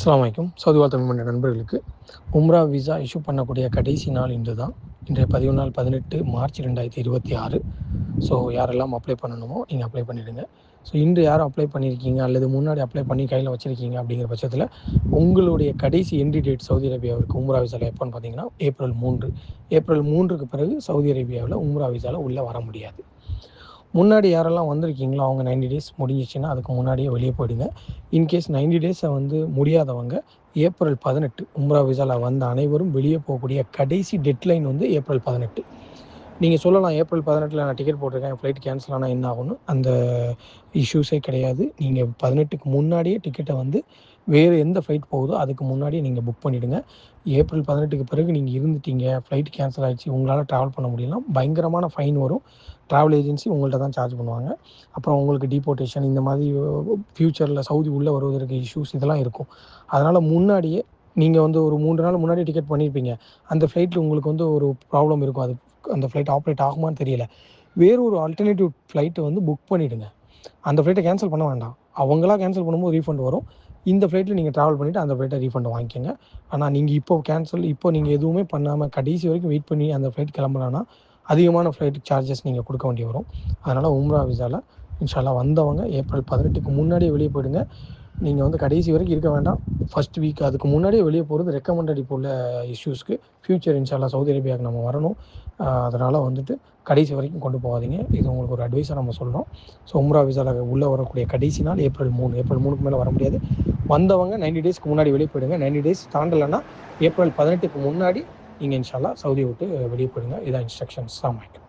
அஸ்ஸலாமு அலைக்கும். சவுதி வாழ் தமிழ் மன்ற நண்பர்களுக்கு உம்ரா விசா இஷ்யூ பண்ணக்கூடிய கடைசி நாள் இன்று தான். இன்றைய பதிவு நாள் 18 மார்ச் 2026. ஸோ யாரெல்லாம் அப்ளை பண்ணணுமோ நீங்கள் அப்ளை பண்ணிவிடுங்க. ஸோ இன்று யாரும் அப்ளை பண்ணியிருக்கீங்க அல்லது முன்னாடி அப்ளை பண்ணி கையில் வச்சுருக்கீங்க அப்படிங்கிற பட்சத்தில் உங்களுடைய கடைசி என்ட்ரி டேட் சவுதி அரேபியாவிற்கு உம்ரா விசாவில் எப்போன்னு பார்த்தீங்கன்னா ஏப்ரல் 3. ஏப்ரல் 3க்கு பிறகு சவுதி அரேபியாவில் உம்ரா விசாவில் உள்ளே வர முடியாது. முன்னாடி யாரெல்லாம் வந்திருக்கீங்களோ அவங்க 90 டேஸ் முடிஞ்சிச்சுன்னா அதுக்கு முன்னாடியே வெளியே போயிடுங்க. இன்கேஸ் 90 டேஸை முடியாதவங்க ஏப்ரல் 18 உம்ரா விசாவில் வந்த அனைவரும் வெளியே போகக்கூடிய கடைசி டெட்லைன் ஏப்ரல் 18. நீங்கள் சொல்லலாம் ஏப்ரல் 18 நான் டிக்கெட் போட்டிருக்கேன், ஃப்ளைட் கேன்சல் ஆனால் என்ன ஆகும்னு. அந்த இஷ்யூஸே கிடையாது. நீங்கள் 18க்கு முன்னாடியே டிக்கெட்டை வேறு எந்த ஃப்ளைட் போகுதோ அதுக்கு முன்னாடியே நீங்கள் புக் பண்ணிவிடுங்க. ஏப்ரல் 18க்கு பிறகு நீங்கள் இருந்துட்டீங்க, ஃப்ளைட் கேன்சல் ஆகிடுச்சு, உங்களால் ட்ராவல் பண்ண முடியலனா பயங்கரமான ஃபைன் வரும். ட்ராவல் ஏஜென்சி உங்கள்கிட்ட தான் சார்ஜ் பண்ணுவாங்க. அப்புறம் உங்களுக்கு டீபோர்ட்டேஷன் இந்த மாதிரி ஃப்யூச்சரில் சவுதி உள்ளே வருவதற்கு இஷ்யூஸ் இதெல்லாம் இருக்கும். அதனால் முன்னாடியே நீங்கள் ஒரு 3 நாள் முன்னாடி டிக்கெட் பண்ணியிருப்பீங்க. அந்த ஃப்ளைட்டில் உங்களுக்கு ஒரு ப்ராப்ளம் இருக்கும். அந்த ஃப்ளைட் ஆப்ரேட் ஆகுமான்னு தெரியல. வேறு ஒரு ஆல்டர்னேட்டிவ் ஃப்ளைட்டை புக் பண்ணிவிடுங்க. அந்த ஃப்ளைட்டை கேன்சல் பண்ண வேண்டாம். அவங்களா கேன்சல் பண்ணும்போது ரீஃபண்ட் வரும். இந்த ஃப்ளைட்டில் நீங்கள் ட்ராவல் பண்ணிவிட்டு அந்த ஃப்ளைட்டை ரீஃபண்ட் வாங்கிக்கோங்க. ஆனால் நீங்கள் இப்போ நீங்கள் எதுவுமே பண்ணாமல் கடைசி வரைக்கும் வெயிட் பண்ணி அந்த ஃப்ளைட் கிளம்புனான்னா அதிகமான ஃப்ளைட் சார்ஜஸ் நீங்கள் கொடுக்க வேண்டி வரும். அதனால் உம்ரா விசாவில் இன்ஷா அல்லாஹ் வந்தவங்க ஏப்ரல் 18க்கு முன்னாடியே வெளியே போயிடுங்க. நீங்கள் கடைசி வரைக்கும் இருக்க வேண்டாம். ஃபஸ்ட் வீக் அதுக்கு முன்னாடியே வெளியே போகிறது ரெக்கமெண்டட். இப்போ உள்ள இஷ்யூஸ்க்கு ஃப்யூச்சர் இன்ஷா அல்லாஹ் சவுதி அரேபியாவுக்கு நம்ம வரணும். அதனால் கடைசி வரைக்கும் கொண்டு போகாதீங்க. இது உங்களுக்கு ஒரு அட்வைஸாக நம்ம சொல்கிறோம். ஸோ உம்ரா விசாவில் உள்ளே வரக்கூடிய கடைசி நாள் ஏப்ரல் 3. ஏப்ரல் 3க்கு மேலே வர முடியாது. வந்தவங்க 90 டேஸ்க்கு முன்னாடி வெளியே போயிடுங்க. 90 டேஸ் தாண்டலைன்னா ஏப்ரல் 18க்கு முன்னாடி நீங்கள் இன்ஷா அல்லாஹ் சவுதியை விட்டு வெளியே போயிடுங்க. இதான் இன்ஸ்ட்ரக்ஷன்ஸ். அஸ்ஸலாமு அலைக்கும்.